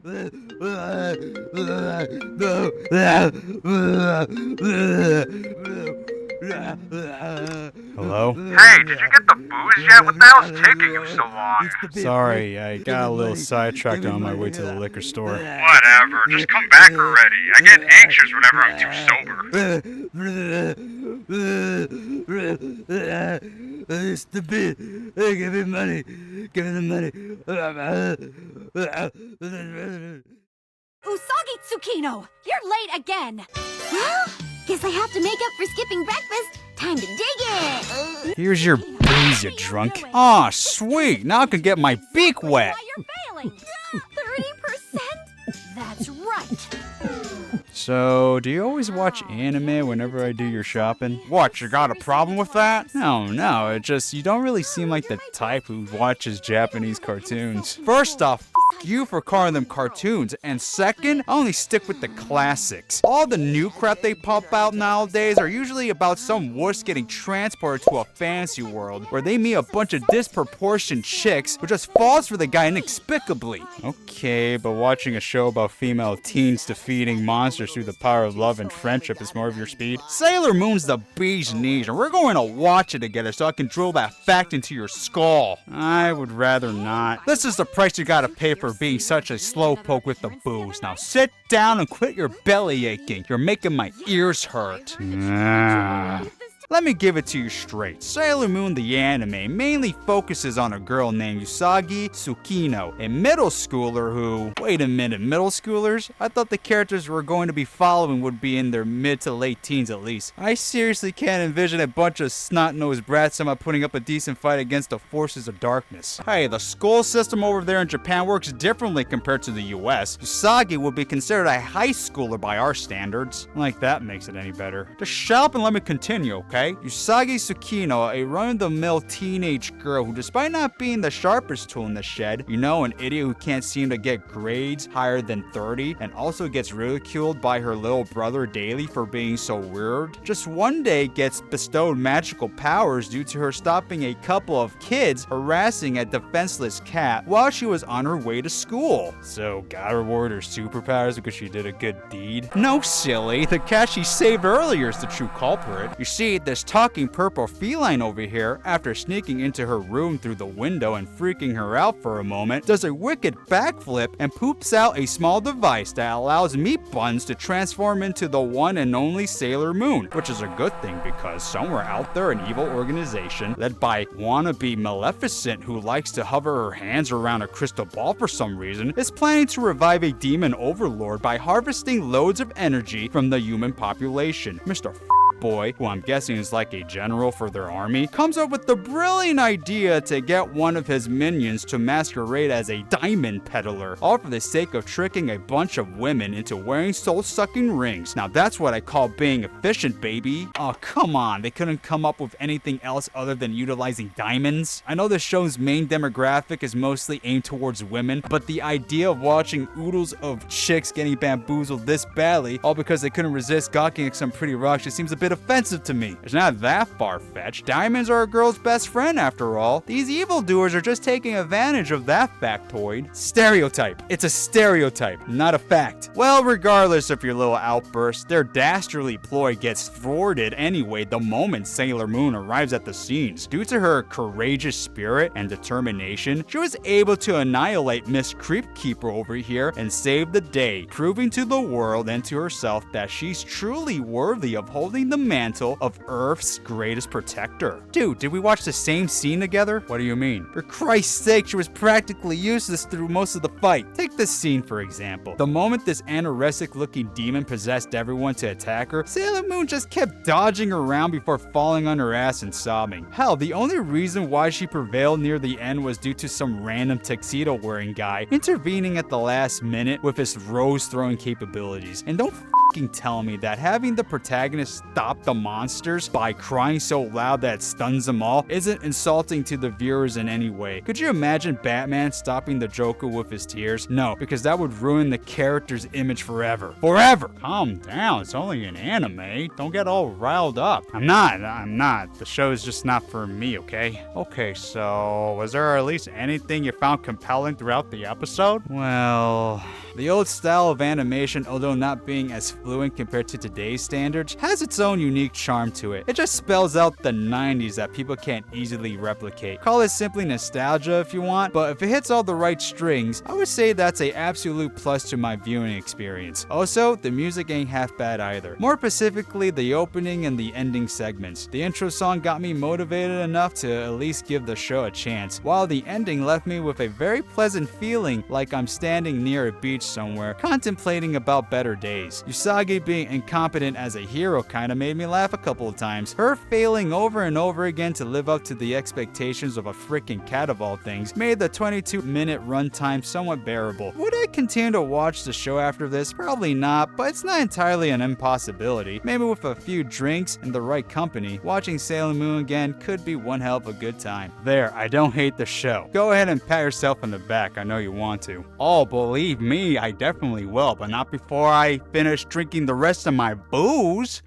Hello? Hey, did you get the booze yet? What the hell's taking you so long? Sorry, I got a little sidetracked on my way to the liquor store. Whatever, just come back already. I get anxious whenever I'm too sober. It's the bit. Hey, give me money. Give me the money. Usagi Tsukino, you're late again. Well, guess I have to make up for skipping breakfast. Time to dig it. Here's your booze, you drunk. Aw, sweet. Now I can get my beak wet. Why you're failing? 30%? That's right. So, do you always watch anime whenever I do your shopping? What, you got a problem with that? No, it just, you don't really seem like the type who watches Japanese cartoons. First off, you for calling them cartoons, and second, I only stick with the classics. All the new crap they pump out nowadays are usually about some wuss getting transported to a fantasy world where they meet a bunch of disproportioned chicks who just falls for the guy inexplicably. Okay, but watching a show about female teens defeating monsters through the power of love and friendship is more of your speed? Sailor Moon's the bee's knees, and we're going to watch it together so I can drill that fact into your skull. I would rather not. This is the price you gotta pay for being such a slowpoke with the booze. Now sit down and quit your belly aching. You're making my ears hurt. Let me give it to you straight. Sailor Moon the anime mainly focuses on a girl named Usagi Tsukino, a middle schooler who... Wait a minute, middle schoolers? I thought the characters we're going to be following would be in their mid to late teens at least. I seriously can't envision a bunch of snot-nosed brats somehow putting up a decent fight against the forces of darkness. Hey, the school system over there in Japan works differently compared to the US. Usagi would be considered a high schooler by our standards. Like that makes it any better. Just shut up and let me continue, okay? Usagi Tsukino, a run-of-the-mill teenage girl who, despite not being the sharpest tool in the shed, an idiot who can't seem to get grades higher than 30, and also gets ridiculed by her little brother daily for being so weird, just one day gets bestowed magical powers due to her stopping a couple of kids harassing a defenseless cat while she was on her way to school. So, got reward her superpowers because she did a good deed? No, silly. The cat she saved earlier is the true culprit. You see, this talking purple feline over here, after sneaking into her room through the window and freaking her out for a moment, does a wicked backflip and poops out a small device that allows Meat Buns to transform into the one and only Sailor Moon, which is a good thing because somewhere out there an evil organization led by wannabe Maleficent, who likes to hover her hands around a crystal ball for some reason, is planning to revive a demon overlord by harvesting loads of energy from the human population. Mr. Boy, who I'm guessing is like a general for their army, comes up with the brilliant idea to get one of his minions to masquerade as a diamond peddler, all for the sake of tricking a bunch of women into wearing soul-sucking rings. Now that's what I call being efficient, baby. Oh, come on, they couldn't come up with anything else other than utilizing diamonds? I know the show's main demographic is mostly aimed towards women, but the idea of watching oodles of chicks getting bamboozled this badly, all because they couldn't resist gawking at some pretty rocks, just seems a bit offensive to me. It's not that far-fetched. Diamonds are a girl's best friend after all. These evildoers are just taking advantage of that factoid. Stereotype. It's a stereotype, not a fact. Well, regardless of your little outburst, their dastardly ploy gets thwarted anyway the moment Sailor Moon arrives at the scenes. Due to her courageous spirit and determination, she was able to annihilate Miss Creepkeeper over here and save the day, proving to the world and to herself that she's truly worthy of holding the mantle of Earth's greatest protector. Dude, did we watch the same scene together? What do you mean? For Christ's sake, she was practically useless through most of the fight. Take this scene for example. The moment this anorexic-looking demon possessed everyone to attack her, Sailor Moon just kept dodging around before falling on her ass and sobbing. Hell, the only reason why she prevailed near the end was due to some random tuxedo-wearing guy intervening at the last minute with his rose-throwing capabilities. And don't tell me that having the protagonist stop the monsters by crying so loud that it stuns them all isn't insulting to the viewers in any way. Could you imagine Batman stopping the Joker with his tears? No, because that would ruin the character's image forever. Forever! Calm down, it's only an anime. Don't get all riled up. I'm not. The show is just not for me, okay? Okay, so was there at least anything you found compelling throughout the episode? Well... The old style of animation, although not being as fluent compared to today's standards, has its own unique charm to it. It just spells out the 90s that people can't easily replicate. Call it simply nostalgia if you want, but if it hits all the right strings, I would say that's a absolute plus to my viewing experience. Also, the music ain't half bad either. More specifically, the opening and the ending segments. The intro song got me motivated enough to at least give the show a chance, while the ending left me with a very pleasant feeling like I'm standing near a beach somewhere, contemplating about better days. Usagi being incompetent as a hero kinda made me laugh a couple of times. Her failing over and over again to live up to the expectations of a freaking cat of all things made the 22-minute runtime somewhat bearable. Would I continue to watch the show after this? Probably not, but it's not entirely an impossibility. Maybe with a few drinks and the right company, watching Sailor Moon again could be one hell of a good time. There, I don't hate the show. Go ahead and pat yourself on the back, I know you want to. Oh, believe me, I definitely will, but not before I finish drinking the rest of my booze.